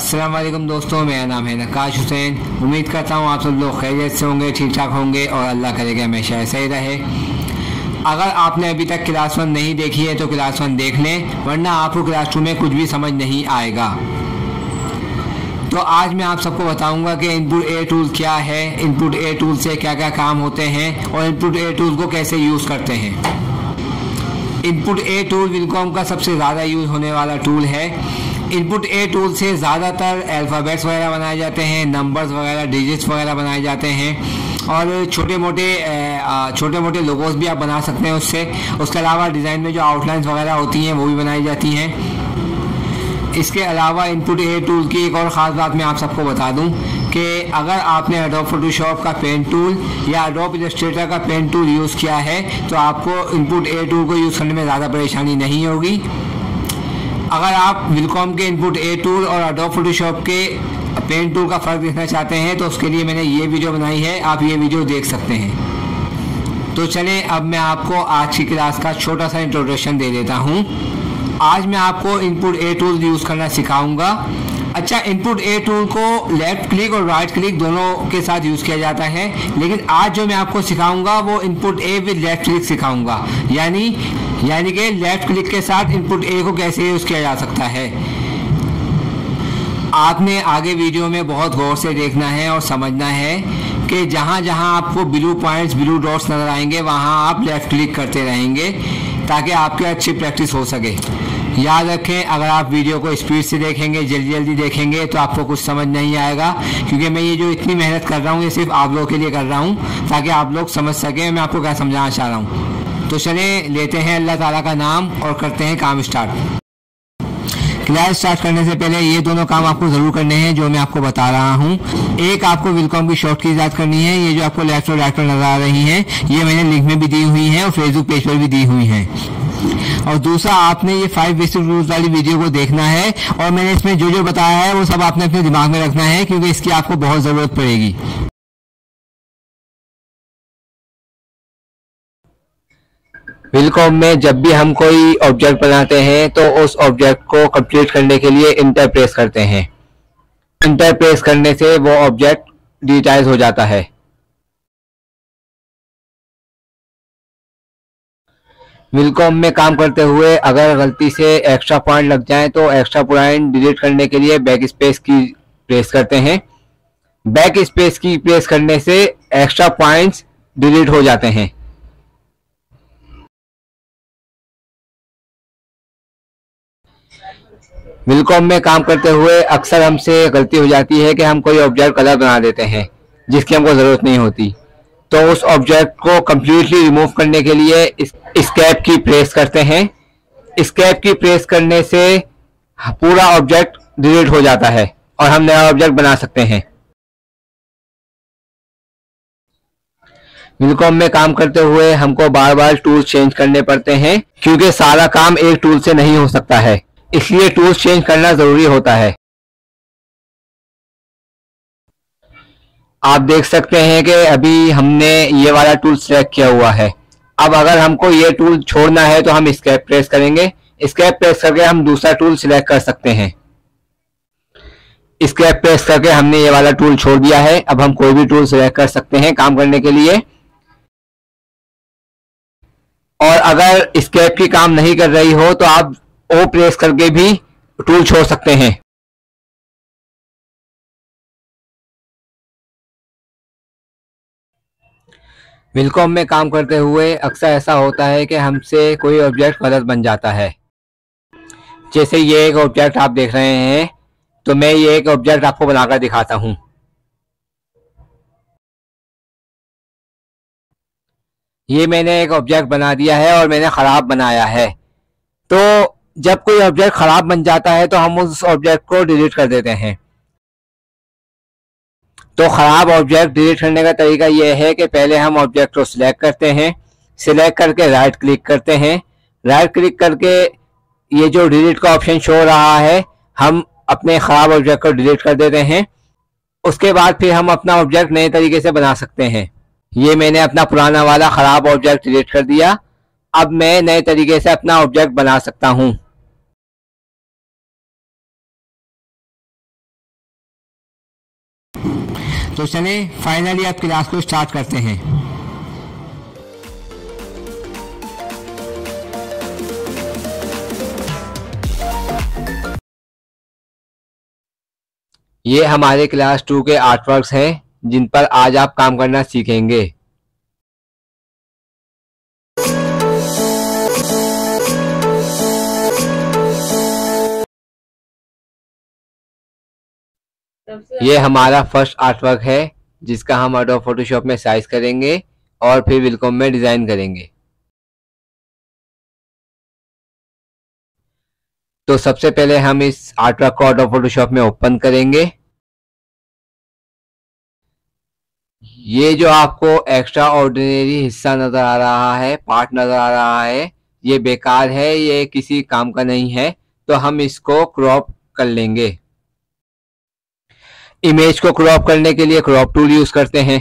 अस्सलाम वालेकुम दोस्तों, मेरा नाम है नक्काश हुसैन। उम्मीद करता हूँ आप सब लोग खैरियत से होंगे, ठीक ठाक होंगे और अल्लाह करेगा हमेशा ऐसा ही रहे। अगर आपने अभी तक क्लास 1 नहीं देखी है तो क्लास 1 देख लें, वरना आपको क्लास 2 में कुछ भी समझ नहीं आएगा। तो आज मैं आप सबको बताऊंगा कि इनपुट ए टूल क्या है, इनपुट ए टूल से क्या क्या काम होते हैं और इनपुट ए टूल को कैसे यूज़ करते हैं। इनपुट ए टूल विलकॉम का सबसे ज़्यादा यूज़ होने वाला टूल है। इनपुट ए टूल से ज़्यादातर अल्फ़ाबेट्स वगैरह बनाए जाते हैं, नंबर्स वगैरह, डिजिट्स वगैरह बनाए जाते हैं और छोटे मोटे लोगोस भी आप बना सकते हैं उससे। उसके अलावा डिज़ाइन में जो आउटलाइंस वगैरह होती हैं वो भी बनाई जाती हैं। इसके अलावा इनपुट ए टूल की एक और ख़ास बात मैं आप सबको बता दूं कि अगर आपने एडोब फोटोशॉप का पेन टूल या एडोब इलस्ट्रेटर का पेन टूल यूज़ किया है तो आपको इनपुट ए टूल को यूज़ करने में ज़्यादा परेशानी नहीं होगी। अगर आप विलकॉम के इनपुट ए टूल और एडोब फोटोशॉप के पेन टूल का फ़र्क देखना चाहते हैं तो उसके लिए मैंने ये वीडियो बनाई है, आप ये वीडियो देख सकते हैं। तो चलें, अब मैं आपको आज की क्लास का छोटा सा इंट्रोडक्शन दे देता हूँ। आज मैं आपको इनपुट ए टूल यूज़ करना सिखाऊंगा। अच्छा, इनपुट ए टूल को लेफ़्ट क्लिक और राइट क्लिक दोनों के साथ यूज़ किया जाता है, लेकिन आज जो मैं आपको सिखाऊंगा वो input A with left click सिखाऊंगा, यानी कि लेफ़्ट क्लिक के साथ इनपुट ए को कैसे यूज़ किया जा सकता है। आपने आगे वीडियो में बहुत गौर से देखना है और समझना है कि जहाँ जहाँ आपको ब्लू पॉइंट्स, ब्लू डॉट्स नज़र आएंगे वहाँ आप लेफ़्ट क्लिक करते रहेंगे ताकि आपकी अच्छी प्रैक्टिस हो सके। याद रखें, अगर आप वीडियो को स्पीड से देखेंगे, जल्दी देखेंगे तो आपको कुछ समझ नहीं आएगा, क्योंकि मैं ये जो इतनी मेहनत कर रहा हूँ ये सिर्फ आप लोगों के लिए कर रहा हूँ ताकि आप लोग समझ सकें मैं आपको क्या समझाना चाह रहा हूँ। तो चलें, लेते हैं अल्लाह ताला का नाम और करते हैं काम स्टार्ट। क्लास स्टार्ट करने से पहले ये दोनों काम आपको ज़रूर करने हैं जो मैं आपको बता रहा हूँ। एक, आपको विलकॉम की शॉर्ट कीज़ याद करनी है। ये जो आपको लेफ्ट और राइट पर नज़र आ रही हैं ये मैंने लिंक में भी दी हुई हैं और फेसबुक पेज पर भी दी हुई हैं। और दूसरा, आपने ये 5 बेसिक रूल्स वाली वीडियो को देखना है और मैंने इसमें जो जो बताया है वो सब आपने अपने दिमाग में रखना है, क्योंकि इसकी आपको बहुत ज़रूरत पड़ेगी। विलकॉम में जब भी हम कोई ऑब्जेक्ट बनाते हैं तो उस ऑब्जेक्ट को कंप्लीट करने के लिए इंटर प्रेस करते हैं। इंटर प्रेस करने से वो ऑब्जेक्ट डिजिटाइज हो जाता है। विलकॉम में काम करते हुए अगर गलती से एक्स्ट्रा पॉइंट लग जाए तो एक्स्ट्रा पॉइंट डिलीट करने के लिए बैक स्पेस की प्रेस करते हैं। बैक स्पेस की प्रेस करने से एक्स्ट्रा पॉइंट्स डिलीट हो जाते हैं। विलकॉम में काम करते हुए अक्सर हमसे गलती हो जाती है कि हम कोई ऑब्जेक्ट कलर बना देते हैं जिसकी हमको ज़रूरत नहीं होती। तो उस ऑब्जेक्ट को कम्प्लीटली रिमूव करने के लिए एस्केप की प्रेस करते हैं। एस्केप की प्रेस करने से पूरा ऑब्जेक्ट डिलीट हो जाता है और हम नया ऑब्जेक्ट बना सकते हैं। विलकॉम में काम करते हुए हमको बार बार टूल्स चेंज करने पड़ते हैं, क्योंकि सारा काम एक टूल से नहीं हो सकता है, इसलिए टूल्स चेंज करना ज़रूरी होता है। आप देख सकते हैं कि अभी हमने ये वाला टूल सेलेक्ट किया हुआ है। अब अगर हमको ये टूल छोड़ना है तो हम एस्केप प्रेस करेंगे। एस्केप प्रेस करके हम दूसरा टूल सिलेक्ट कर सकते हैं। एस्केप प्रेस करके हमने ये वाला टूल छोड़ दिया है। अब हम कोई भी टूल सिलेक्ट कर सकते हैं काम करने के लिए। और अगर एस्केप की काम नहीं कर रही हो तो आप ओ प्रेस करके भी टूल छोड़ सकते हैं। विलकॉम में काम करते हुए अक्सर ऐसा होता है कि हमसे कोई ऑब्जेक्ट गलत बन जाता है। जैसे ये एक ऑब्जेक्ट आप देख रहे हैं, तो मैं ये एक ऑब्जेक्ट आपको बनाकर दिखाता हूँ। ये मैंने एक ऑब्जेक्ट बना दिया है और मैंने ख़राब बनाया है। तो जब कोई ऑब्जेक्ट ख़राब बन जाता है तो हम उस ऑब्जेक्ट को डिलीट कर देते हैं। तो ख़राब ऑब्जेक्ट डिलीट करने का तरीका यह है कि पहले हम ऑब्जेक्ट को सिलेक्ट करते हैं। सिलेक्ट करके राइट क्लिक करते हैं। राइट क्लिक करके ये जो डिलीट का ऑप्शन शो रहा है, हम अपने ख़राब ऑब्जेक्ट को डिलीट कर देते हैं। उसके बाद फिर हम अपना ऑब्जेक्ट नए तरीके से बना सकते हैं। ये मैंने अपना पुराना वाला ख़राब ऑब्जेक्ट डिलीट कर दिया। अब मैं नए तरीके से अपना ऑब्जेक्ट बना सकता हूँ। तो चलें फाइनली अब क्लास को स्टार्ट करते हैं। ये हमारे क्लास 2 के आर्टवर्क्स हैं जिन पर आज आप काम करना सीखेंगे। ये हमारा फर्स्ट आर्टवर्क है जिसका हम एडोब फोटोशॉप में साइज करेंगे और फिर विलकॉम में डिजाइन करेंगे। तो सबसे पहले हम इस आर्टवर्क को एडोब फोटोशॉप में ओपन करेंगे। ये जो आपको एक्स्ट्रा ऑर्डिनरी हिस्सा नजर आ रहा है, पार्ट नजर आ रहा है, ये बेकार है, ये किसी काम का नहीं है, तो हम इसको क्रॉप कर लेंगे। इमेज को क्रॉप करने के लिए क्रॉप टूल यूज करते हैं।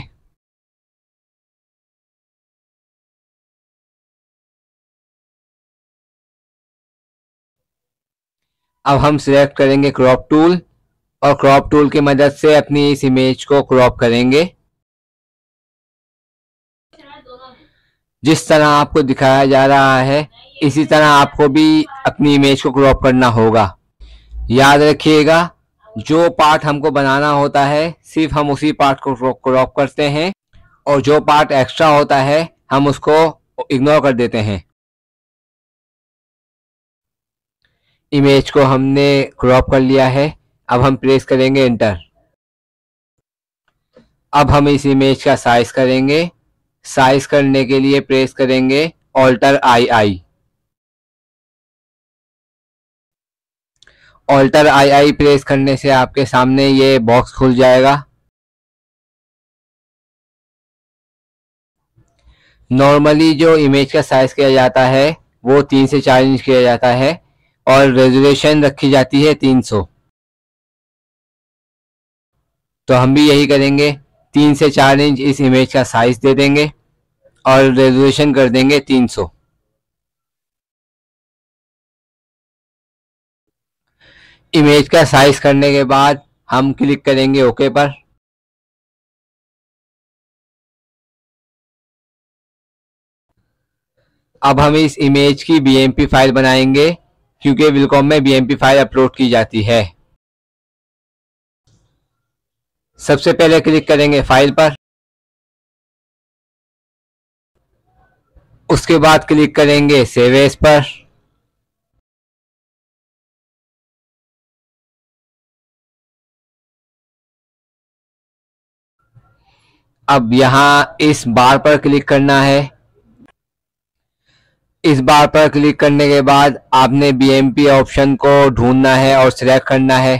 अब हम सिलेक्ट करेंगे क्रॉप टूल और क्रॉप टूल की मदद से अपनी इस इमेज को क्रॉप करेंगे। जिस तरह आपको दिखाया जा रहा है इसी तरह आपको भी अपनी इमेज को क्रॉप करना होगा। याद रखिएगा, जो पार्ट हमको बनाना होता है सिर्फ हम उसी पार्ट को क्रॉप करते हैं और जो पार्ट एक्स्ट्रा होता है हम उसको इग्नोर कर देते हैं। इमेज को हमने क्रॉप कर लिया है, अब हम प्रेस करेंगे एंटर। अब हम इस इमेज का साइज करेंगे। साइज करने के लिए प्रेस करेंगे alter II। Alter II press करने से आपके सामने ये बॉक्स खुल जाएगा। नॉर्मली जो इमेज का साइज किया जाता है वो 3 से 4 इंच किया जाता है और रेजोल्यूशन रखी जाती है 300। तो हम भी यही करेंगे, 3 से 4 इंच इस इमेज का साइज दे देंगे और रेजोल्यूशन कर देंगे 300। इमेज का साइज करने के बाद हम क्लिक करेंगे ओके पर। अब हम इस इमेज की BMP फाइल बनाएंगे क्योंकि विलकॉम में BMP फाइल अपलोड की जाती है। सबसे पहले क्लिक करेंगे फाइल पर, उसके बाद क्लिक करेंगे सेव एज पर। अब यहाँ इस बार पर क्लिक करना है। इस बार पर क्लिक करने के बाद आपने BMP ऑप्शन को ढूंढना है और सिलेक्ट करना है।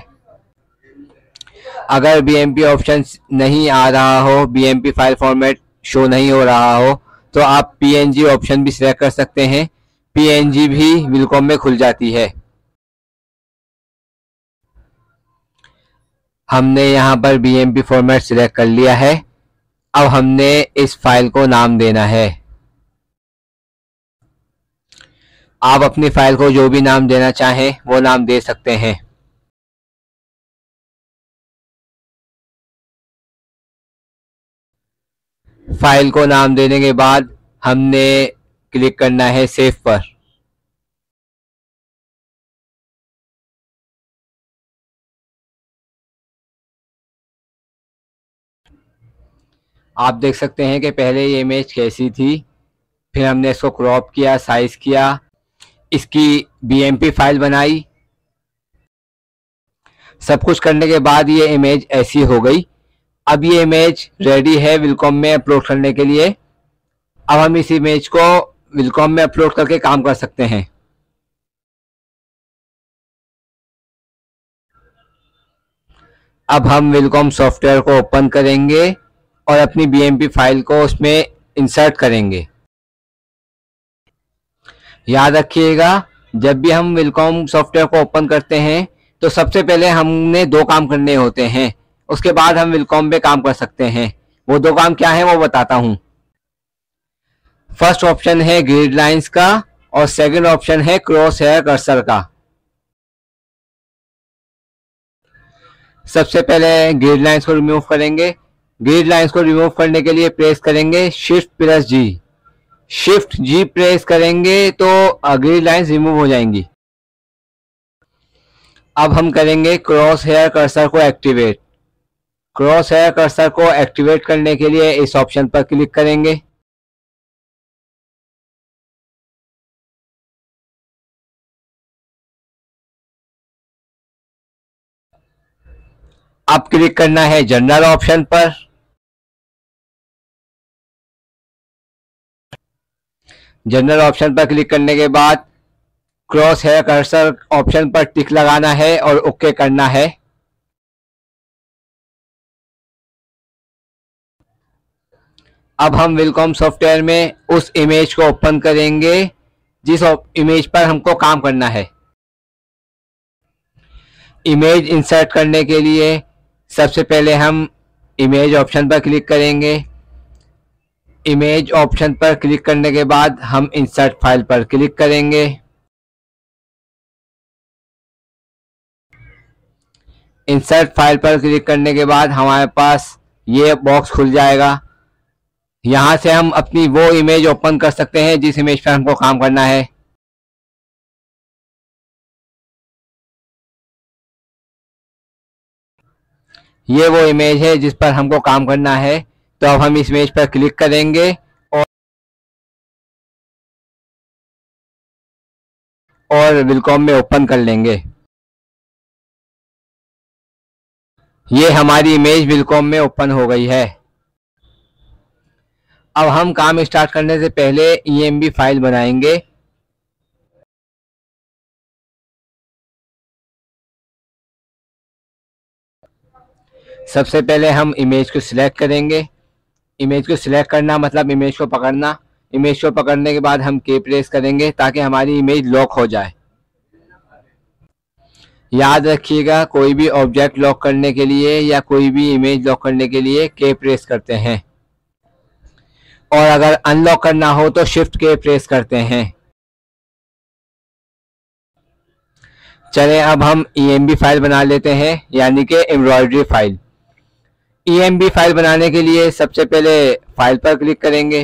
अगर BMP ऑप्शन नहीं आ रहा हो, BMP फाइल फॉर्मेट शो नहीं हो रहा हो, तो आप PNG ऑप्शन भी सिलेक्ट कर सकते हैं। PNG भी विलकॉम में खुल जाती है। हमने यहाँ पर BMP फॉर्मेट सिलेक्ट कर लिया है। अब हमने इस फाइल को नाम देना है। आप अपनी फाइल को जो भी नाम देना चाहें वो नाम दे सकते हैं। फाइल को नाम देने के बाद हमने क्लिक करना है सेव पर। आप देख सकते हैं कि पहले ये इमेज कैसी थी, फिर हमने इसको क्रॉप किया, साइज किया, इसकी BMP फाइल बनाई। सब कुछ करने के बाद ये इमेज ऐसी हो गई। अब ये इमेज रेडी है विलकॉम में अपलोड करने के लिए। अब हम इस इमेज को विलकॉम में अपलोड करके काम कर सकते हैं। अब हम विलकॉम सॉफ्टवेयर को ओपन करेंगे और अपनी BMP फाइल को उसमें इंसर्ट करेंगे। याद रखिएगा, जब भी हम विलकॉम सॉफ्टवेयर को ओपन करते हैं तो सबसे पहले हमने 2 काम करने होते हैं, उसके बाद हम विलकॉम पे काम कर सकते हैं। वो 2 काम क्या है वो बताता हूं। फर्स्ट ऑप्शन है ग्रिड लाइंस का और सेकंड ऑप्शन है क्रॉस हेयर कर्सर का। सबसे पहले ग्रिड लाइंस को रिमूव करेंगे। ग्रिड लाइंस को रिमूव करने के लिए प्रेस करेंगे Shift+G। Shift G प्रेस करेंगे तो ग्रिड लाइंस रिमूव हो जाएंगी। अब हम करेंगे क्रॉस हेयर कर्सर को एक्टिवेट। क्रॉस हेयर कर्सर को एक्टिवेट करने के लिए इस ऑप्शन पर क्लिक करेंगे। अब क्लिक करना है जनरल ऑप्शन पर। जनरल ऑप्शन पर क्लिक करने के बाद क्रॉस हेयर कर्सर ऑप्शन पर टिक लगाना है और ओके करना है। अब हम विलकॉम सॉफ्टवेयर में उस इमेज को ओपन करेंगे जिस इमेज पर हमको काम करना है। इमेज इंसर्ट करने के लिए सबसे पहले हम इमेज ऑप्शन पर क्लिक करेंगे। इमेज ऑप्शन पर क्लिक करने के बाद हम इंसर्ट फाइल पर क्लिक करेंगे। इंसर्ट फाइल पर क्लिक करने के बाद हमारे पास ये बॉक्स खुल जाएगा। यहाँ से हम अपनी वो इमेज ओपन कर सकते हैं जिस इमेज पर हमको काम करना है। ये वो इमेज है जिस पर हमको काम करना है, तो अब हम इस इमेज पर क्लिक करेंगे और विलकॉम में ओपन कर लेंगे। ये हमारी इमेज विलकॉम में ओपन हो गई है। अब हम काम स्टार्ट करने से पहले EMB फाइल बनाएंगे। सबसे पहले हम इमेज को सिलेक्ट करेंगे। इमेज को सिलेक्ट करना मतलब इमेज को पकड़ना। इमेज को पकड़ने के बाद हम के प्रेस करेंगे ताकि हमारी इमेज लॉक हो जाए। याद रखिएगा, कोई भी ऑब्जेक्ट लॉक करने के लिए या कोई भी इमेज लॉक करने के लिए के प्रेस करते हैं, और अगर अनलॉक करना हो तो शिफ्ट के प्रेस करते हैं। चलें अब हम EMB फाइल बना लेते हैं, यानी कि एम्ब्रॉयडरी फाइल। EMB फाइल बनाने के लिए सबसे पहले फाइल पर क्लिक करेंगे।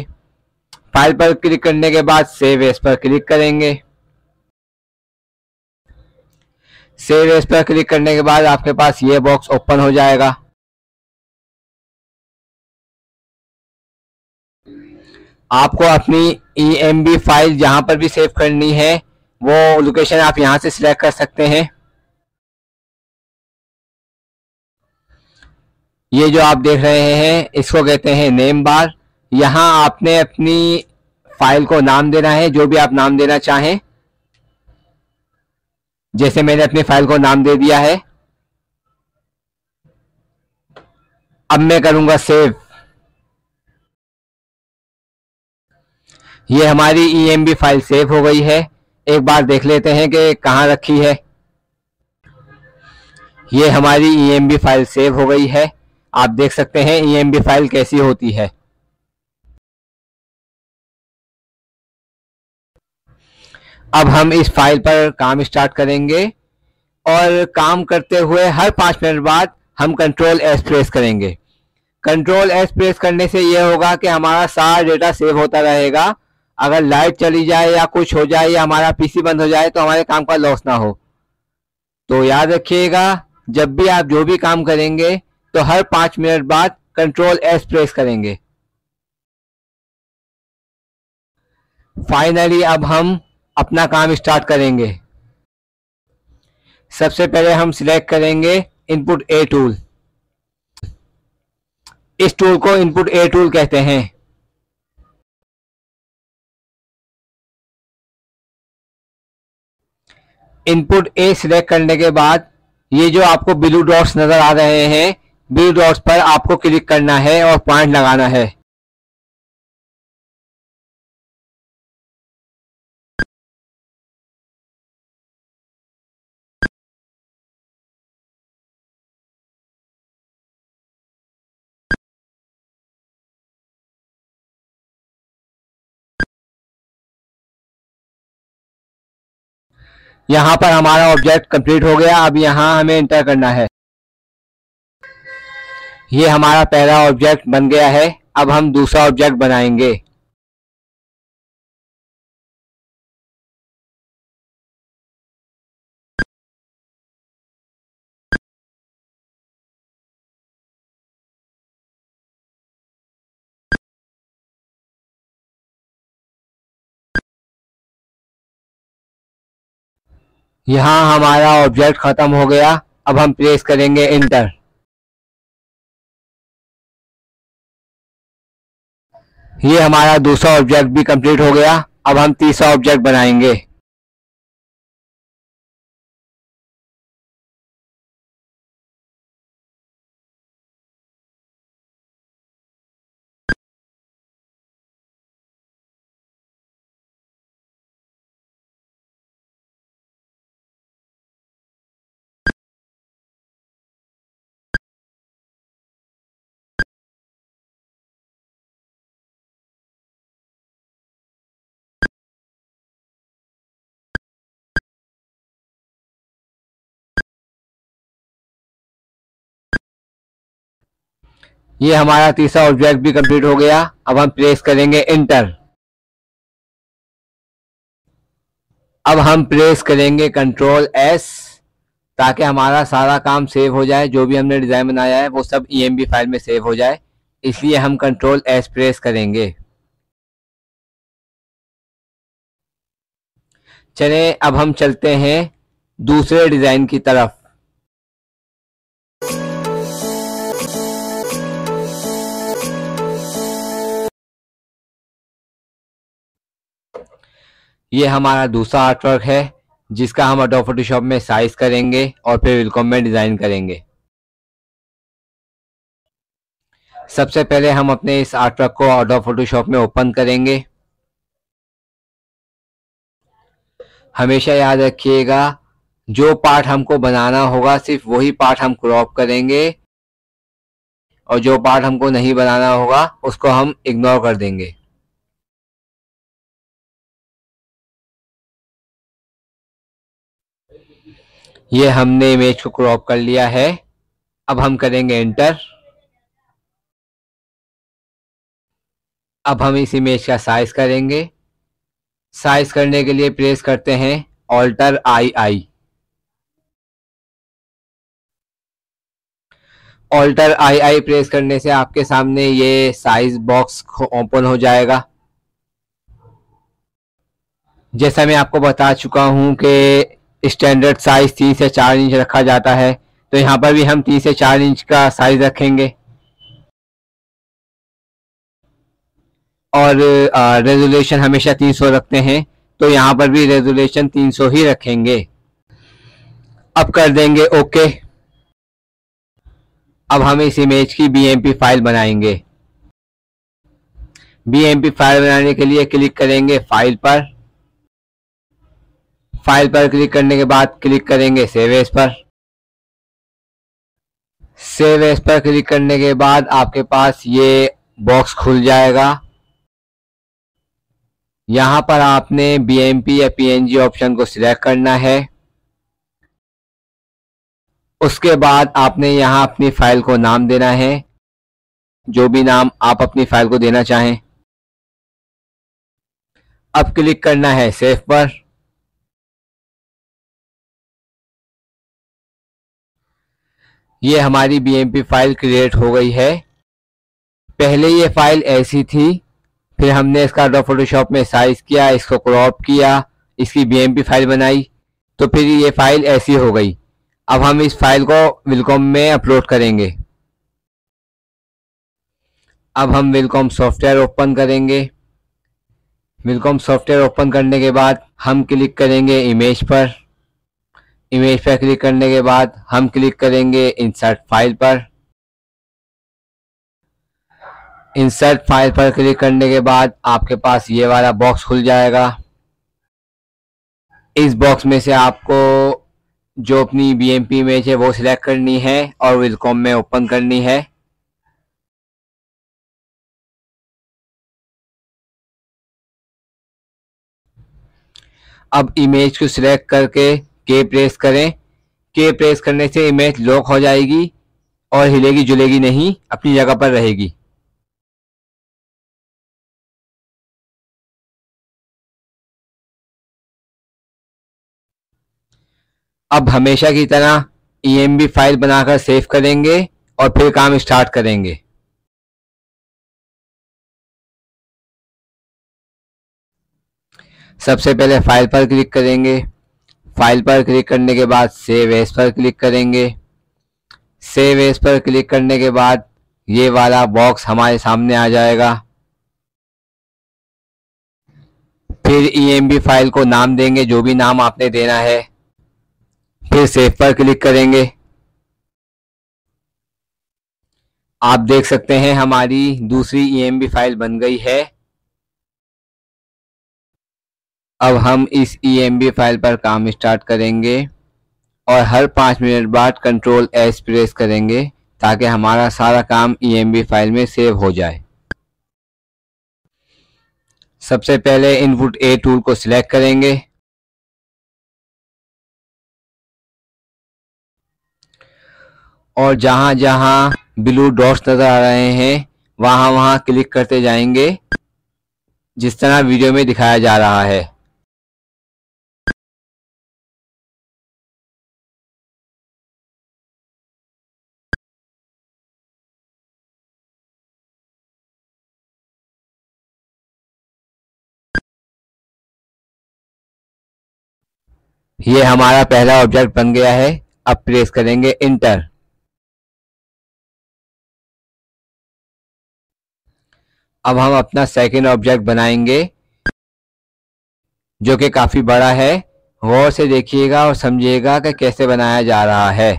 फाइल पर क्लिक करने के बाद सेव एज पर क्लिक करेंगे। सेव एज पर क्लिक करने के बाद आपके पास ये बॉक्स ओपन हो जाएगा। आपको अपनी EMB फाइल जहां पर भी सेव करनी है वो लोकेशन आप यहां से सिलेक्ट कर सकते हैं। ये जो आप देख रहे हैं इसको कहते हैं नेम बार। यहाँ आपने अपनी फाइल को नाम देना है, जो भी आप नाम देना चाहें। जैसे मैंने अपनी फाइल को नाम दे दिया है। अब मैं करूंगा सेव। ये हमारी EMB फाइल सेव हो गई है। एक बार देख लेते हैं कि कहाँ रखी है। ये हमारी EMB फाइल सेव हो गई है। आप देख सकते हैं EMB फाइल कैसी होती है। अब हम इस फाइल पर काम स्टार्ट करेंगे और काम करते हुए हर 5 मिनट बाद हम कंट्रोल एस प्रेस करेंगे। कंट्रोल एस प्रेस करने से यह होगा कि हमारा सारा डेटा सेव होता रहेगा। अगर लाइट चली जाए या कुछ हो जाए या हमारा PC बंद हो जाए तो हमारे काम का लॉस ना हो। तो याद रखिएगा, जब भी आप जो भी काम करेंगे तो हर 5 मिनट बाद कंट्रोल एस प्रेस करेंगे। फाइनली अब हम अपना काम स्टार्ट करेंगे। सबसे पहले हम सिलेक्ट करेंगे इनपुट ए टूल। इस टूल को इनपुट ए टूल कहते हैं। इनपुट ए सिलेक्ट करने के बाद ये जो आपको ब्लू डॉट्स नजर आ रहे हैं, ब्लू डॉट्स पर आपको क्लिक करना है और पॉइंट लगाना है। यहाँ पर हमारा ऑब्जेक्ट कंप्लीट हो गया। अब यहाँ हमें एंटर करना है। ये हमारा पहला ऑब्जेक्ट बन गया है। अब हम दूसरा ऑब्जेक्ट बनाएंगे। यहाँ हमारा ऑब्जेक्ट खत्म हो गया। अब हम प्रेस करेंगे इंटर। ये हमारा दूसरा ऑब्जेक्ट भी कंप्लीट हो गया। अब हम तीसरा ऑब्जेक्ट बनाएंगे। ये हमारा तीसरा ऑब्जेक्ट भी कंप्लीट हो गया। अब हम प्रेस करेंगे इंटर। अब हम प्रेस करेंगे कंट्रोल एस, ताकि हमारा सारा काम सेव हो जाए। जो भी हमने डिज़ाइन बनाया है वो सब EMB फाइल में सेव हो जाए, इसलिए हम कंट्रोल एस प्रेस करेंगे। चलें अब हम चलते हैं दूसरे डिज़ाइन की तरफ। ये हमारा दूसरा आर्टवर्क है, जिसका हम एडोब फोटोशॉप में साइज करेंगे और फिर वेलकम में डिज़ाइन करेंगे। सबसे पहले हम अपने इस आर्टवर्क को एडोब फोटोशॉप में ओपन करेंगे। हमेशा याद रखिएगा, जो पार्ट हमको बनाना होगा सिर्फ वही पार्ट हम क्रॉप करेंगे, और जो पार्ट हमको नहीं बनाना होगा उसको हम इग्नोर कर देंगे। ये हमने इमेज को क्रॉप कर लिया है। अब हम करेंगे इंटर। अब हम इस इमेज का साइज करेंगे। साइज करने के लिए प्रेस करते हैं alter II। Alter II press करने से आपके सामने ये साइज बॉक्स ओपन हो जाएगा। जैसा मैं आपको बता चुका हूं कि स्टैंडर्ड साइज 3 से 4 इंच रखा जाता है, तो यहाँ पर भी हम 3 से 4 इंच का साइज रखेंगे और रेजोल्यूशन हमेशा 300 रखते हैं, तो यहाँ पर भी रेजोल्यूशन 300 ही रखेंगे। अब कर देंगे ओके। अब हम इस इमेज की BMP फाइल बनाएंगे। BMP फाइल बनाने के लिए क्लिक करेंगे फाइल पर। फाइल पर क्लिक करने के बाद क्लिक करेंगे सेव एज पर। सेव एज पर क्लिक करने के बाद आपके पास ये बॉक्स खुल जाएगा। यहाँ पर आपने BMP या PNG ऑप्शन को सिलेक्ट करना है। उसके बाद आपने यहाँ अपनी फाइल को नाम देना है, जो भी नाम आप अपनी फाइल को देना चाहें। अब क्लिक करना है सेव पर। ये हमारी BMP फाइल क्रिएट हो गई है। पहले ये फाइल ऐसी थी, फिर हमने इसका एडोब फोटोशॉप में साइज किया, इसको क्रॉप किया, इसकी BMP फाइल बनाई, तो फिर ये फाइल ऐसी हो गई। अब हम इस फाइल को वेलकॉम में अपलोड करेंगे। अब हम वेलकॉम सॉफ्टवेयर ओपन करेंगे। वेलकॉम सॉफ्टवेयर ओपन करने के बाद हम क्लिक करेंगे इमेज पर। इमेज पर क्लिक करने के बाद हम क्लिक करेंगे इंसर्ट फाइल पर। इंसर्ट फाइल पर क्लिक करने के बाद आपके पास ये वाला बॉक्स खुल जाएगा। इस बॉक्स में से आपको जो अपनी BMP इमेज है वो सिलेक्ट करनी है और वेलकॉम में ओपन करनी है। अब इमेज को सिलेक्ट करके के प्रेस करें। के प्रेस करने से इमेज लॉक हो जाएगी और हिलेगी जुलेगी नहीं, अपनी जगह पर रहेगी। अब हमेशा की तरह EMB फाइल बनाकर सेव करेंगे और फिर काम स्टार्ट करेंगे। सबसे पहले फाइल पर क्लिक करेंगे। फाइल पर क्लिक करने के बाद सेव एज पर क्लिक करेंगे। सेव एज पर क्लिक करने के बाद ये वाला बॉक्स हमारे सामने आ जाएगा। फिर EMB फाइल को नाम देंगे, जो भी नाम आपने देना है। फिर सेव पर क्लिक करेंगे। आप देख सकते हैं हमारी दूसरी EMB फाइल बन गई है। अब हम इस EMB फाइल पर काम स्टार्ट करेंगे और हर 5 मिनट बाद कंट्रोल एस प्रेस करेंगे ताकि हमारा सारा काम EMB फाइल में सेव हो जाए। सबसे पहले इनपुट ए टूल को सिलेक्ट करेंगे और जहां जहां ब्लू डॉट्स नजर आ रहे हैं वहां वहां क्लिक करते जाएंगे, जिस तरह वीडियो में दिखाया जा रहा है। ये हमारा पहला ऑब्जेक्ट बन गया है। अब प्रेस करेंगे इंटर। अब हम अपना सेकंड ऑब्जेक्ट बनाएंगे जो कि काफी बड़ा है। गौर से देखिएगा और समझिएगा कि कैसे बनाया जा रहा है।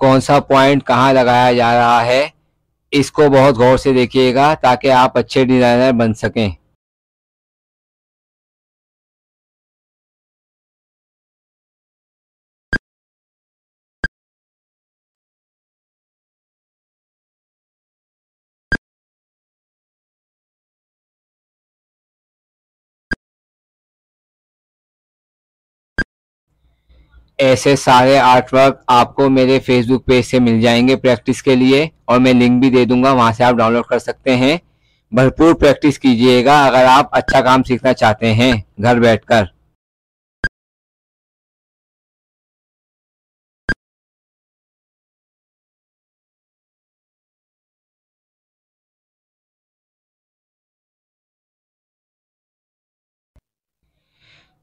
कौन सा पॉइंट कहाँ लगाया जा रहा है, इसको बहुत गौर से देखिएगा ताकि आप अच्छे डिजाइनर बन सकें। ऐसे सारे आर्टवर्क आपको मेरे फेसबुक पेज से मिल जाएंगे प्रैक्टिस के लिए, और मैं लिंक भी दे दूंगा, वहां से आप डाउनलोड कर सकते हैं। भरपूर प्रैक्टिस कीजिएगा अगर आप अच्छा काम सीखना चाहते हैं घर बैठकर।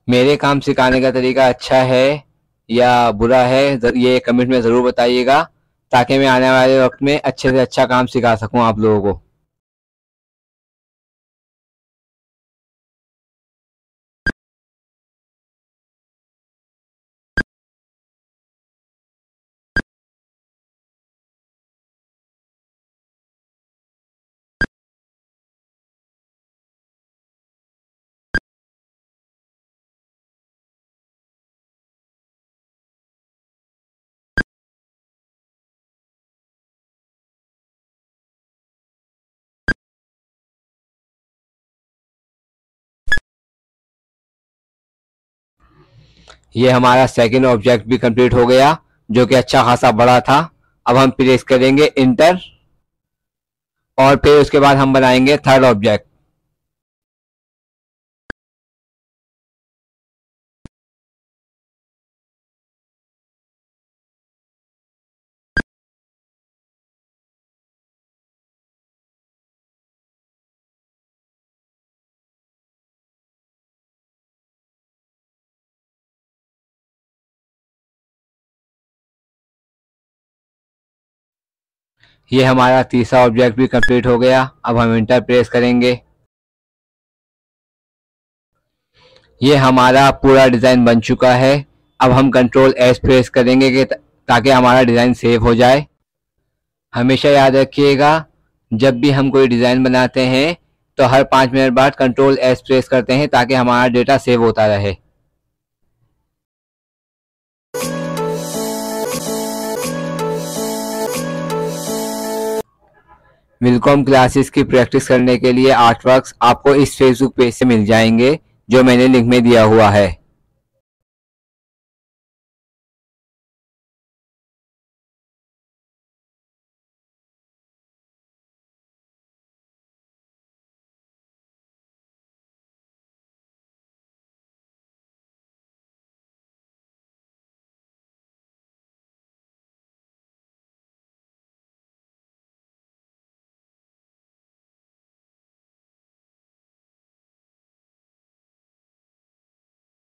मेरे काम सिखाने का तरीका अच्छा है या बुरा है, ये कमेंट में ज़रूर बताइएगा ताकि मैं आने वाले वक्त में अच्छे से अच्छा काम सिखा सकूं आप लोगों को। ये हमारा सेकंड ऑब्जेक्ट भी कंप्लीट हो गया जो कि अच्छा खासा बड़ा था। अब हम प्रेस करेंगे इंटर और फिर उसके बाद हम बनाएंगे थर्ड ऑब्जेक्ट। ये हमारा तीसरा ऑब्जेक्ट भी कंप्लीट हो गया। अब हम इंटर प्रेस करेंगे। ये हमारा पूरा डिज़ाइन बन चुका है। अब हम कंट्रोल एस प्रेस करेंगे कि ताकि हमारा डिज़ाइन सेव हो जाए। हमेशा याद रखिएगा, जब भी हम कोई डिज़ाइन बनाते हैं तो हर 5 मिनट बाद कंट्रोल एस प्रेस करते हैं ताकि हमारा डेटा सेव होता रहे। विलकॉम क्लासेस की प्रैक्टिस करने के लिए आर्ट वर्क्स आपको इस फेसबुक पेज से मिल जाएंगे जो मैंने लिंक में दिया हुआ है।